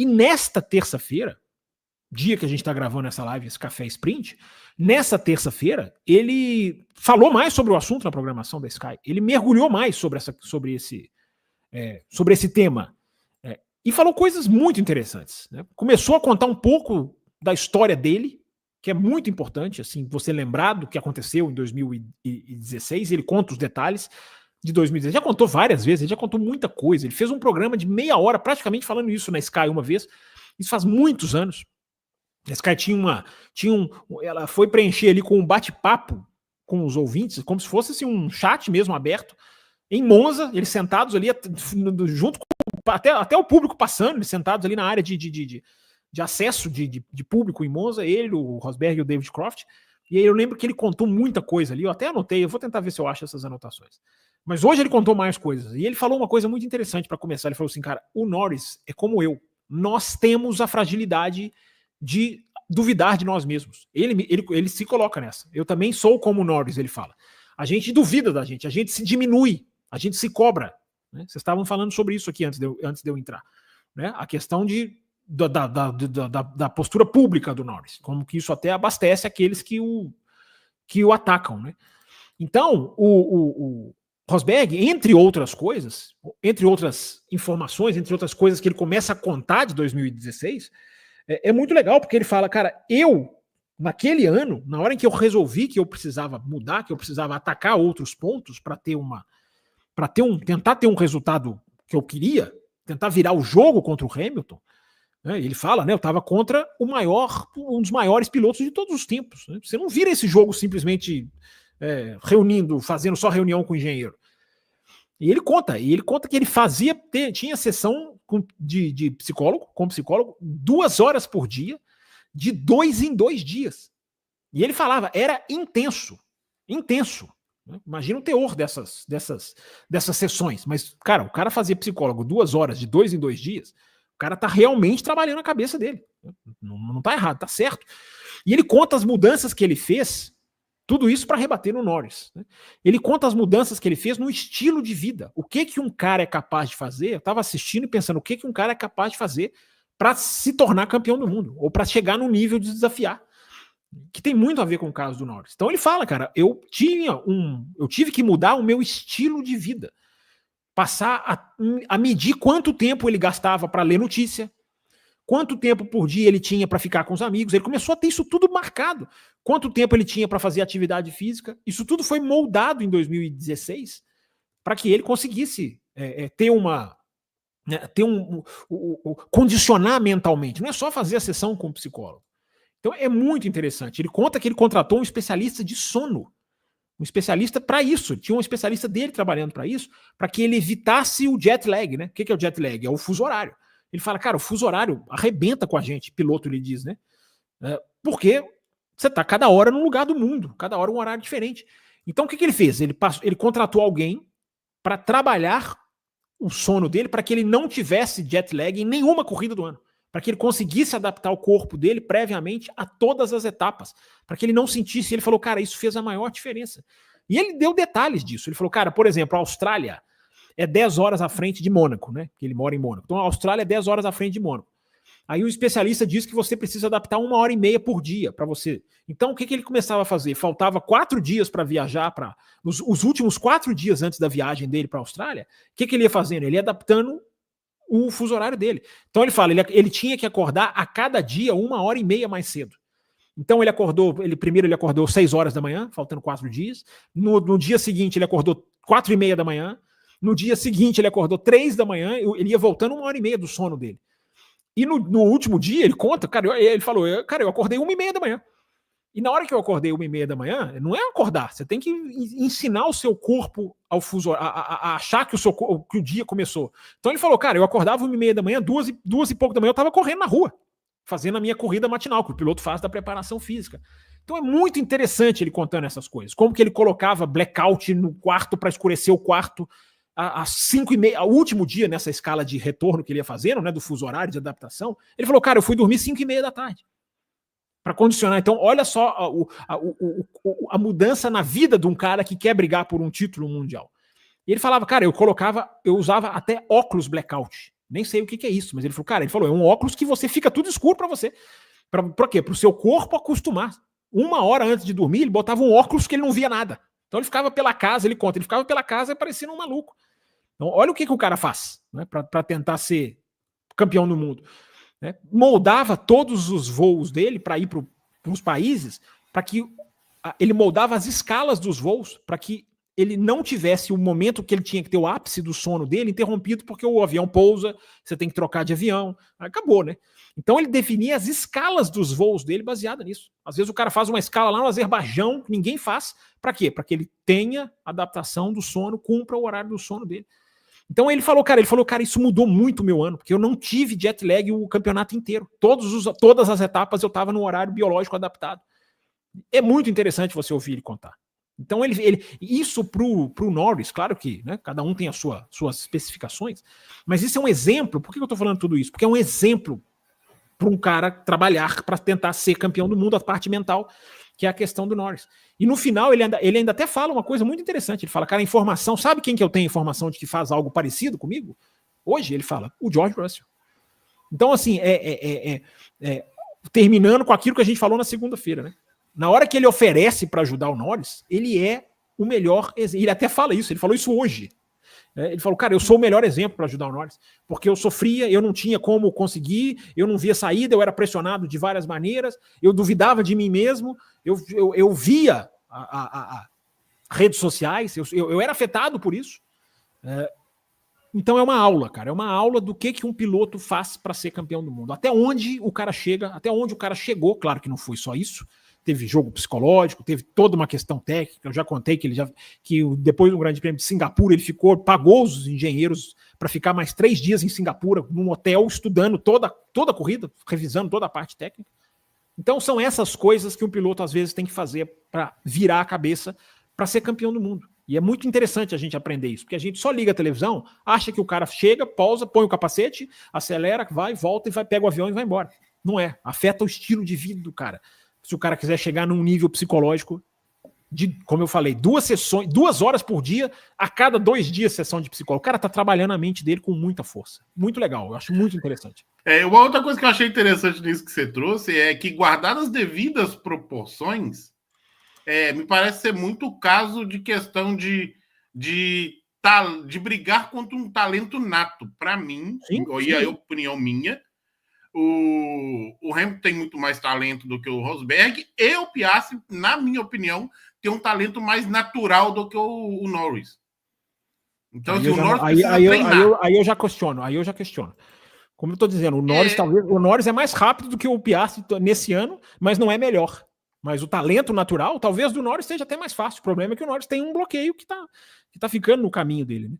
E nesta terça-feira, dia que a gente está gravando essa live, esse Café Sprint, nessa terça-feira, ele falou mais sobre o assunto na programação da Sky. Ele mergulhou mais sobre esse tema. E falou coisas muito interessantes. Né? Começou a contar um pouco da história dele, que é muito importante, assim, você lembrar do que aconteceu em 2016. Ele conta os detalhes de 2016. Já contou várias vezes, ele já contou muita coisa. Ele fez um programa de meia hora, praticamente falando isso na Sky uma vez. Isso faz muitos anos. A Sky ela foi preencher ali com um bate-papo com os ouvintes, como se fosse assim, um chat mesmo aberto, em Monza, eles sentados ali, junto com até o público passando, eles sentados ali na área de acesso de público em Monza, ele, o Rosberg e o David Croft. E aí eu lembro que ele contou muita coisa ali, eu até anotei, eu vou tentar ver se eu acho essas anotações. Mas hoje ele contou mais coisas, e ele falou uma coisa muito interessante para começar. Ele falou assim, cara, o Norris é como eu, nós temos a fragilidade de duvidar de nós mesmos. Ele se coloca nessa. Eu também sou como o Norris, ele fala. A gente duvida da gente, a gente se diminui, a gente se cobra. Né? Vocês estavam falando sobre isso aqui antes de eu entrar. Né? A questão da postura pública do Norris, como que isso até abastece aqueles que o atacam. Né? Então, o Rosberg, entre outras coisas, entre outras informações, entre outras coisas que ele começa a contar de 2016, é muito legal, porque ele fala, cara, naquele ano, na hora em que eu resolvi que eu precisava mudar, que eu precisava atacar outros pontos para tentar ter um resultado que eu queria, tentar virar o jogo contra o Hamilton, né? Ele fala, né, eu estava contra um dos maiores pilotos de todos os tempos. Né? Você não vira esse jogo simplesmente fazendo só reunião com o engenheiro. E ele conta que ele tinha sessão de psicólogo, com psicólogo, 2 horas por dia, de 2 em 2 dias. E ele falava, era intenso. Imagina o teor dessas sessões. Mas, cara, o cara fazia psicólogo 2 horas, de 2 em 2 dias, o cara tá realmente trabalhando a cabeça dele. Não tá errado, tá certo. E ele conta as mudanças que ele fez, tudo isso para rebater no Norris. Né? Ele conta as mudanças que ele fez no estilo de vida. O que um cara é capaz de fazer? Eu estava assistindo e pensando o que um cara é capaz de fazer para se tornar campeão do mundo, ou para chegar no nível de desafiar. Que tem muito a ver com o caso do Norris. Então ele fala, cara, eu tive que mudar o meu estilo de vida. Passar a medir quanto tempo ele gastava para ler notícia, quanto tempo por dia ele tinha para ficar com os amigos. Ele começou a ter isso tudo marcado. Quanto tempo ele tinha para fazer atividade física. Isso tudo foi moldado em 2016 para que ele conseguisse condicionar mentalmente. Não é só fazer a sessão com o psicólogo. Então é muito interessante. Ele conta que ele contratou um especialista de sono. Um especialista para isso. Tinha um especialista dele trabalhando para isso, para que ele evitasse o jet lag. Né? O que é o jet lag? É o fuso horário. Ele fala, cara, o fuso horário arrebenta com a gente, piloto, ele diz, né? Porque você está cada hora num lugar do mundo, cada hora um horário diferente. Então o que ele fez? Ele contratou alguém para trabalhar o sono dele, para que ele não tivesse jet lag em nenhuma corrida do ano, para que ele conseguisse adaptar o corpo dele previamente a todas as etapas, para que ele não sentisse. Ele falou, cara, isso fez a maior diferença. E ele deu detalhes disso. Ele falou, cara, por exemplo, a Austrália é 10 horas à frente de Mônaco, né? Porque ele mora em Mônaco. Então a Austrália é 10 horas à frente de Mônaco. Aí o especialista diz que você precisa adaptar 1h30 por dia para você. Então o que ele começava a fazer? Faltava 4 dias para viajar, os últimos 4 dias antes da viagem dele para a Austrália. O que ele ia fazendo? Ele ia adaptando o fuso horário dele. Então ele fala, ele tinha que acordar a cada dia 1h30 mais cedo. Então primeiro ele acordou 6 horas da manhã, faltando 4 dias. No dia seguinte ele acordou 4h30 da manhã. No dia seguinte ele acordou 3 da manhã, ele ia voltando 1h30 do sono dele. E no último dia ele conta, cara, ele falou, cara, eu acordei 1h30 da manhã. E na hora que eu acordei 1h30 da manhã, não é acordar, você tem que ensinar o seu corpo ao fuso, a achar que o dia começou. Então ele falou, cara, eu acordava 1h30 da manhã, 2 e pouco da manhã, eu tava correndo na rua, fazendo a minha corrida matinal, que o piloto faz da preparação física. Então é muito interessante ele contando essas coisas. Como que ele colocava blackout no quarto para escurecer o quarto às 5h30, o último dia nessa escala de retorno que ele ia fazendo, né, do fuso horário de adaptação. Ele falou, cara, eu fui dormir 5h30 da tarde. Para condicionar. Então, olha só a mudança na vida de um cara que quer brigar por um título mundial. E ele falava, cara, eu usava até óculos blackout. Nem sei o que é isso, mas ele falou, cara, é um óculos que você fica tudo escuro para você. Para quê? Para o seu corpo acostumar. 1 hora antes de dormir, ele botava um óculos que ele não via nada. Então ele ficava pela casa, ele ficava pela casa parecendo um maluco. Então olha o que o cara faz, né, para tentar ser campeão do mundo. Né? Moldava todos os voos dele para ir para os países, para que ele moldava as escalas dos voos para que ele não tivesse o momento que ele tinha que ter o ápice do sono dele interrompido porque o avião pousa, você tem que trocar de avião, acabou, né? Então ele definia as escalas dos voos dele baseada nisso. Às vezes o cara faz uma escala lá no Azerbaijão que ninguém faz, para quê? Para que ele tenha adaptação do sono, cumpra o horário do sono dele. Então ele falou, cara, isso mudou muito o meu ano, porque eu não tive jet lag o campeonato inteiro. Todas as etapas eu estava no horário biológico adaptado. É muito interessante você ouvir ele contar. Então isso pro Norris, claro que, né, cada um tem as suas especificações, mas isso é um exemplo. Por que eu estou falando tudo isso? Porque é um exemplo para um cara trabalhar para tentar ser campeão do mundo, a parte mental, que é a questão do Norris. E no final ele ainda até fala uma coisa muito interessante. Ele fala, cara, informação, sabe quem que eu tenho informação de que faz algo parecido comigo? Hoje ele fala, o George Russell. Então assim, terminando com aquilo que a gente falou na segunda-feira, né? Na hora que ele oferece para ajudar o Norris, ele é o melhor exemplo. Ele até fala isso, ele falou isso hoje. Ele falou, cara, eu sou o melhor exemplo para ajudar o Norris, porque eu sofria, eu não tinha como conseguir, eu não via saída, eu era pressionado de várias maneiras, eu duvidava de mim mesmo, eu via redes sociais, eu era afetado por isso. Então é uma aula, cara, é uma aula do que um piloto faz para ser campeão do mundo. Até onde o cara chega, até onde o cara chegou, claro que não foi só isso. Teve jogo psicológico, teve toda uma questão técnica. Eu já contei que depois do Grande Prêmio de Singapura, ele pagou os engenheiros para ficar mais 3 dias em Singapura, num hotel, estudando toda a corrida, revisando toda a parte técnica. Então são essas coisas que um piloto às vezes tem que fazer para virar a cabeça para ser campeão do mundo. E é muito interessante a gente aprender isso, porque a gente só liga a televisão, acha que o cara chega, pausa, põe o capacete, acelera, vai, volta e pega o avião e vai embora. Não é. Afeta o estilo de vida do cara. Se o cara quiser chegar num nível psicológico de, como eu falei, 2 horas por dia, a cada 2 dias sessão de psicólogo. O cara tá trabalhando a mente dele com muita força. Muito legal, eu acho muito interessante. Uma outra coisa que eu achei interessante nisso que você trouxe é que, guardadas as devidas proporções, me parece ser muito o caso de questão de brigar contra um talento nato. Para mim, e a opinião minha, o Hamilton tem muito mais talento do que o Rosberg, e o Piastri, na minha opinião, tem um talento mais natural do que o Norris. Então, assim, o Norris precisa treinar. Aí eu já questiono. Como eu estou dizendo, o Norris é mais rápido do que o Piastri nesse ano, mas não é melhor. Mas o talento natural, talvez do Norris seja até mais fácil. O problema é que o Norris tem um bloqueio que tá ficando no caminho dele, né?